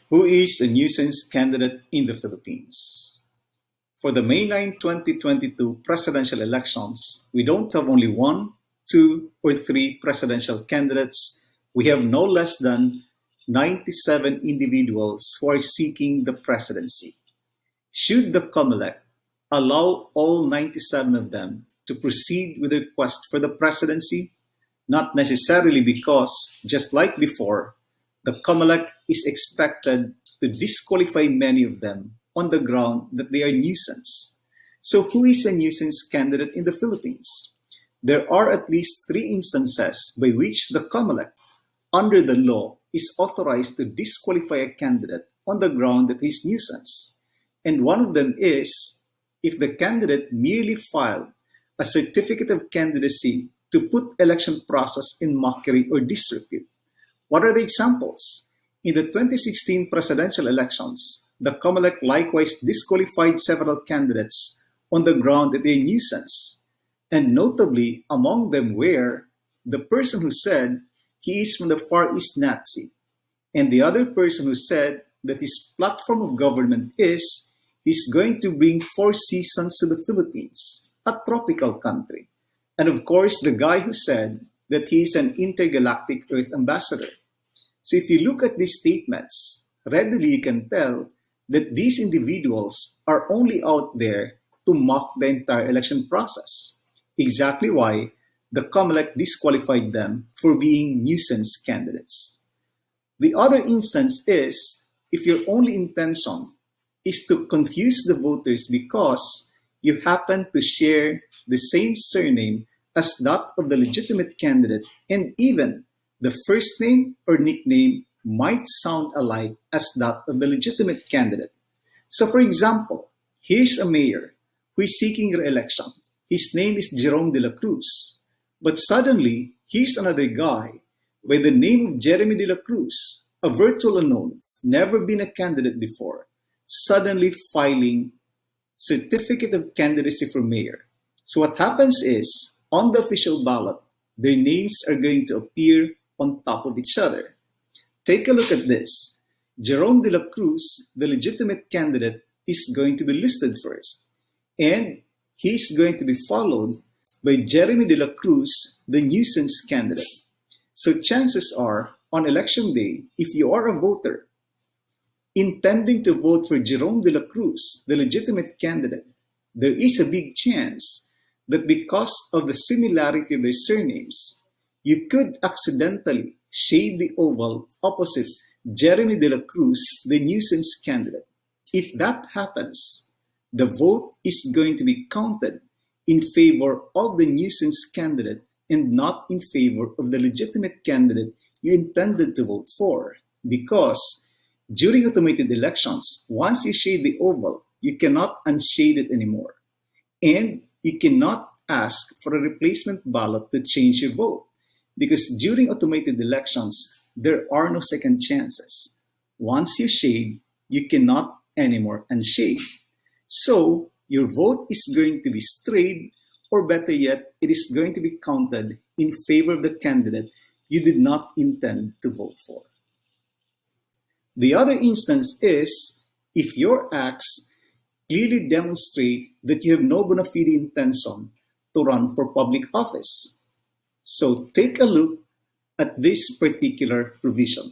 Who is a nuisance candidate in the Philippines? For the May 9, 2022 presidential elections, we don't have only one, two, or three presidential candidates. We have no less than 97 individuals who are seeking the presidency. Should the COMELEC allow all 97 of them to proceed with the request for the presidency? Not necessarily, because, just like before, the COMELEC is expected to disqualify many of them on the ground that they are nuisance. So who is a nuisance candidate in the Philippines? There are at least three instances by which the COMELEC, under the law, is authorized to disqualify a candidate on the ground that he is nuisance. And one of them is if the candidate merely filed a certificate of candidacy to put election process in mockery or disrepute. What are the examples? In the 2016 presidential elections, the COMELEC likewise disqualified several candidates on the ground that they are nuisance. And notably, among them were the person who said he is from the Far East Nazi, and the other person who said that his platform of government is he's going to bring 4 seasons to the Philippines, a tropical country. And of course, the guy who said that he is an intergalactic Earth ambassador. So if you look at these statements, readily you can tell that these individuals are only out there to mock the entire election process. Exactly why the COMELEC disqualified them for being nuisance candidates. The other instance is if your only intention is to confuse the voters because you happen to share the same surname as that of the legitimate candidate, and even the first name or nickname might sound alike as that of the legitimate candidate. So for example, here's a mayor who is seeking re-election. His name is Jerome de la Cruz. But suddenly, here's another guy by the name of Jeremy de la Cruz, a virtual unknown, never been a candidate before, suddenly filing certificate of candidacy for mayor. So what happens is, on the official ballot, their names are going to appear on top of each other. Take a look at this. Jerome de la Cruz, the legitimate candidate, is going to be listed first. And he's going to be followed by Jeremy de la Cruz, the nuisance candidate. So chances are, on election day, if you are a voter intending to vote for Jerome de la Cruz, the legitimate candidate, there is a big chance that because of the similarity of their surnames, you could accidentally shade the oval opposite Jeremy de la Cruz, the nuisance candidate. If that happens, the vote is going to be counted in favor of the nuisance candidate and not in favor of the legitimate candidate you intended to vote for. Because during automated elections, once you shade the oval, you cannot unshade it anymore. And you cannot ask for a replacement ballot to change your vote. Because during automated elections, there are no second chances. Once you shade, you cannot anymore unshade. So, your vote is going to be strayed, or better yet, it is going to be counted in favor of the candidate you did not intend to vote for. The other instance is if your acts clearly demonstrate that you have no bona fide intention to run for public office. So take a look at this particular provision.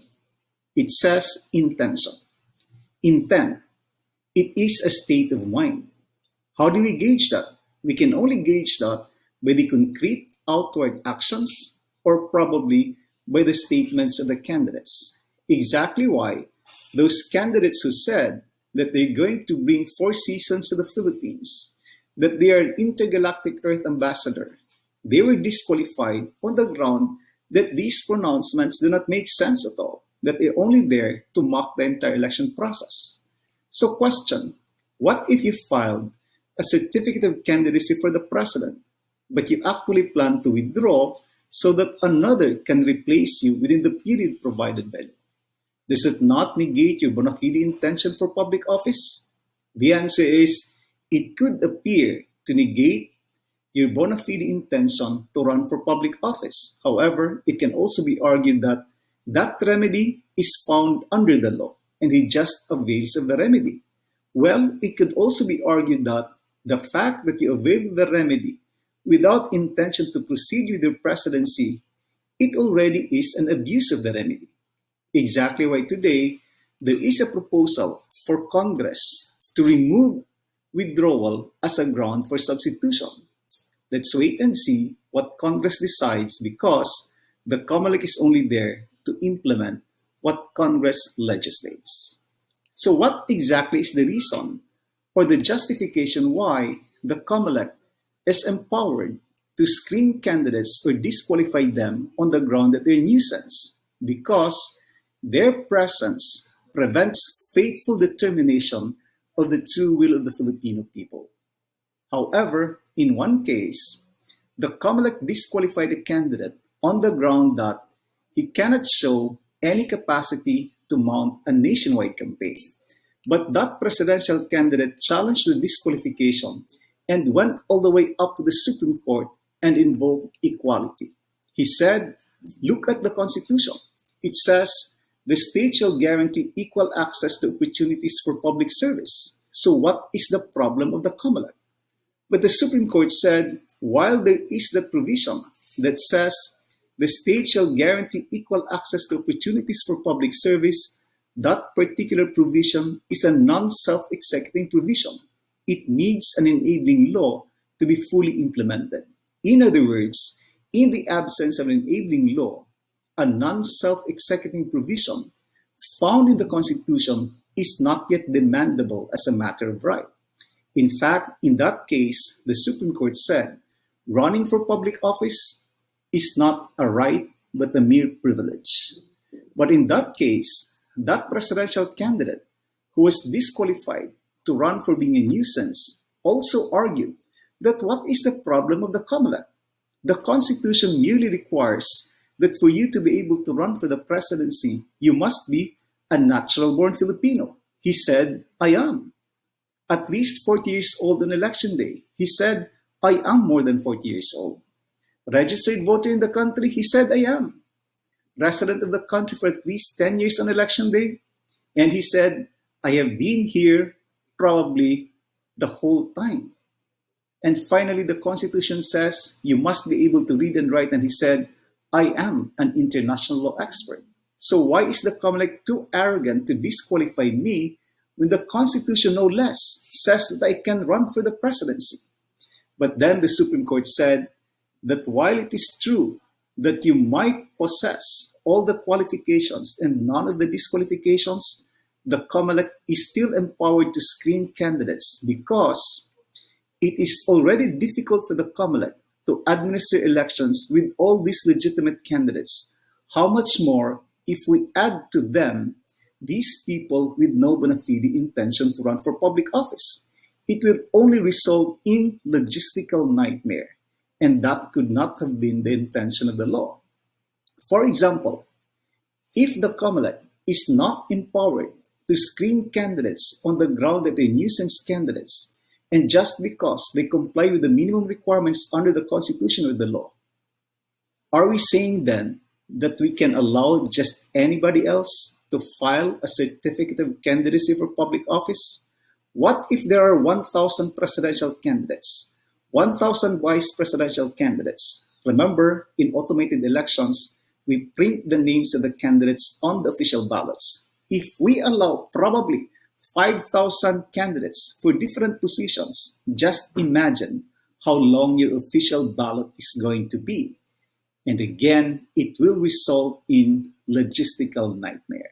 It says intention. Intent. It is a state of mind. How do we gauge that? We can only gauge that by the concrete outward actions or probably by the statements of the candidates. Exactly why those candidates who said that they're going to bring 4 seasons to the Philippines, that they are an intergalactic Earth ambassador, they were disqualified on the ground that these pronouncements do not make sense at all, that they're only there to mock the entire election process. So question, what if you filed a certificate of candidacy for the president, but you actually plan to withdraw so that another can replace you within the period provided by law? Does it not negate your bona fide intention for public office? The answer is, it could appear to negate your bona fide intention to run for public office. However, it can also be argued that that remedy is found under the law and he just avails of the remedy. Well, it could also be argued that the fact that you avail of the remedy without intention to proceed with your presidency, it already is an abuse of the remedy. Exactly why today there is a proposal for Congress to remove withdrawal as a ground for substitution. Let's wait and see what Congress decides because the COMELEC is only there to implement what Congress legislates. So, what exactly is the reason or the justification why the COMELEC is empowered to screen candidates or disqualify them on the ground that they're nuisance? Because their presence prevents faithful determination of the true will of the Filipino people. However, in one case, the COMELEC disqualified a candidate on the ground that he cannot show any capacity to mount a nationwide campaign. But that presidential candidate challenged the disqualification and went all the way up to the Supreme Court and invoked equality. He said, look at the Constitution. It says the state shall guarantee equal access to opportunities for public service. So what is the problem of the COMELEC? But the Supreme Court said, while there is the provision that says the state shall guarantee equal access to opportunities for public service, that particular provision is a non-self-executing provision. It needs an enabling law to be fully implemented. In other words, in the absence of an enabling law, a non-self-executing provision found in the Constitution is not yet demandable as a matter of right. In fact, in that case, the Supreme Court said, running for public office is not a right but a mere privilege. But in that case, that presidential candidate who was disqualified to run for being a nuisance also argued that what is the problem of the COMELEC? The Constitution merely requires that for you to be able to run for the presidency, you must be a natural-born Filipino. He said, I am. At least 40 years old on election day. He said, I am more than 40 years old. Registered voter in the country? He said, I am. Resident of the country for at least 10 years on election day? And he said, I have been here probably the whole time. And finally, the Constitution says you must be able to read and write. And he said, I am an international law expert. So why is the COMELEC too arrogant to disqualify me when the Constitution, no less, says that I can run for the presidency? But then the Supreme Court said that while it is true that you might possess all the qualifications and none of the disqualifications, the COMELEC is still empowered to screen candidates because it is already difficult for the COMELEC to administer elections with all these legitimate candidates. How much more if we add to them these people with no bona fide intention to run for public office? It will only result in logistical nightmare, and that could not have been the intention of the law. For example, if the COMELEC is not empowered to screen candidates on the ground that they're nuisance candidates, and just because they comply with the minimum requirements under the Constitution or the law, are we saying then that we can allow just anybody else to file a certificate of candidacy for public office? What if there are 1,000 presidential candidates, 1,000 vice presidential candidates? Remember, in automated elections, we print the names of the candidates on the official ballots. If we allow probably 5,000 candidates for different positions, just imagine how long your official ballot is going to be. And again, it will result in logistical nightmare.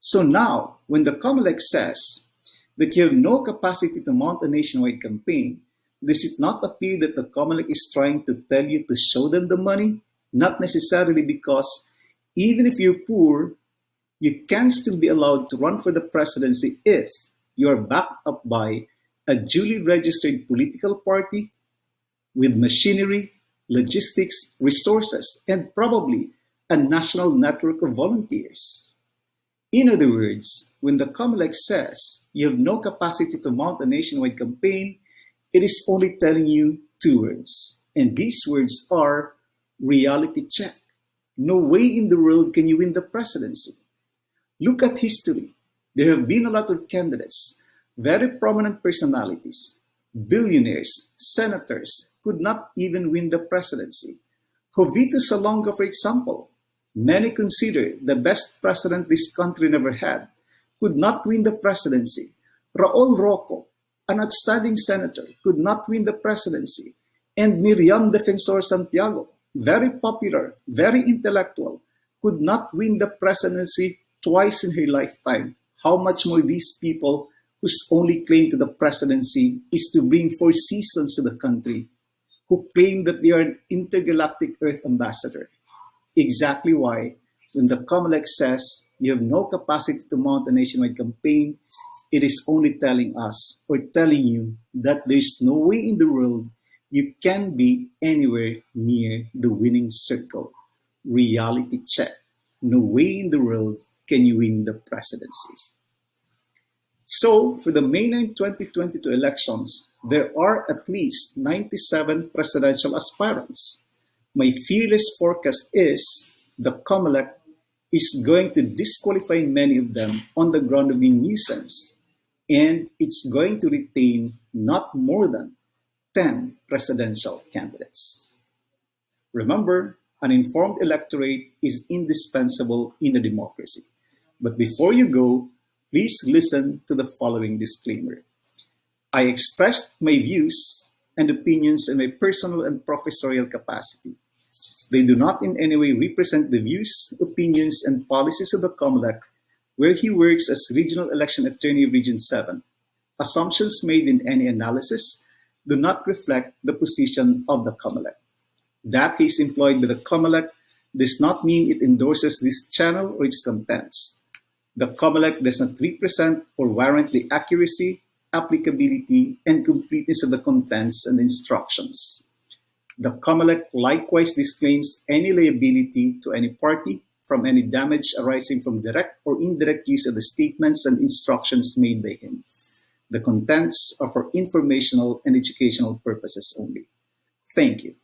So now, when the COMELEC says that you have no capacity to mount a nationwide campaign, does it not appear that the COMELEC is trying to tell you to show them the money? Not necessarily, because even if you're poor, you can still be allowed to run for the presidency if you are backed up by a duly registered political party with machinery, logistics, resources, and probably a national network of volunteers. In other words, when the COMELEC says you have no capacity to mount a nationwide campaign, it is only telling you two words. And these words are reality check. No way in the world can you win the presidency. Look at history. There have been a lot of candidates, very prominent personalities, billionaires, senators, could not even win the presidency. Jovito Salonga, for example, many consider the best president this country never had, could not win the presidency. Raul Roco, an outstanding senator, could not win the presidency. And Miriam Defensor Santiago, very popular, very intellectual, could not win the presidency twice in her lifetime. How much more these people whose only claim to the presidency is to bring four seasons to the country, who claim that they are an intergalactic Earth ambassador. Exactly why, when the COMELEC says you have no capacity to mount a nationwide campaign, it is only telling us or telling you that there's no way in the world you can be anywhere near the winning circle. Reality check. No way in the world can you win the presidency. So, for the May 9, 2022 elections, there are at least 97 presidential aspirants. My fearless forecast is the COMELEC is going to disqualify many of them on the ground of being nuisance, and it's going to retain not more than 10 presidential candidates. Remember, an informed electorate is indispensable in a democracy. But before you go, please listen to the following disclaimer. I expressed my views and opinions in my personal and professorial capacity. They do not in any way represent the views, opinions, and policies of the COMELEC, where he works as Regional Election Attorney of Region 7. Assumptions made in any analysis do not reflect the position of the COMELEC. That he is employed by the COMELEC does not mean it endorses this channel or its contents. The COMELEC does not represent or warrant the accuracy, applicability, and completeness of the contents and instructions. The COMELEC likewise disclaims any liability to any party from any damage arising from direct or indirect use of the statements and instructions made by him. The contents are for informational and educational purposes only. Thank you.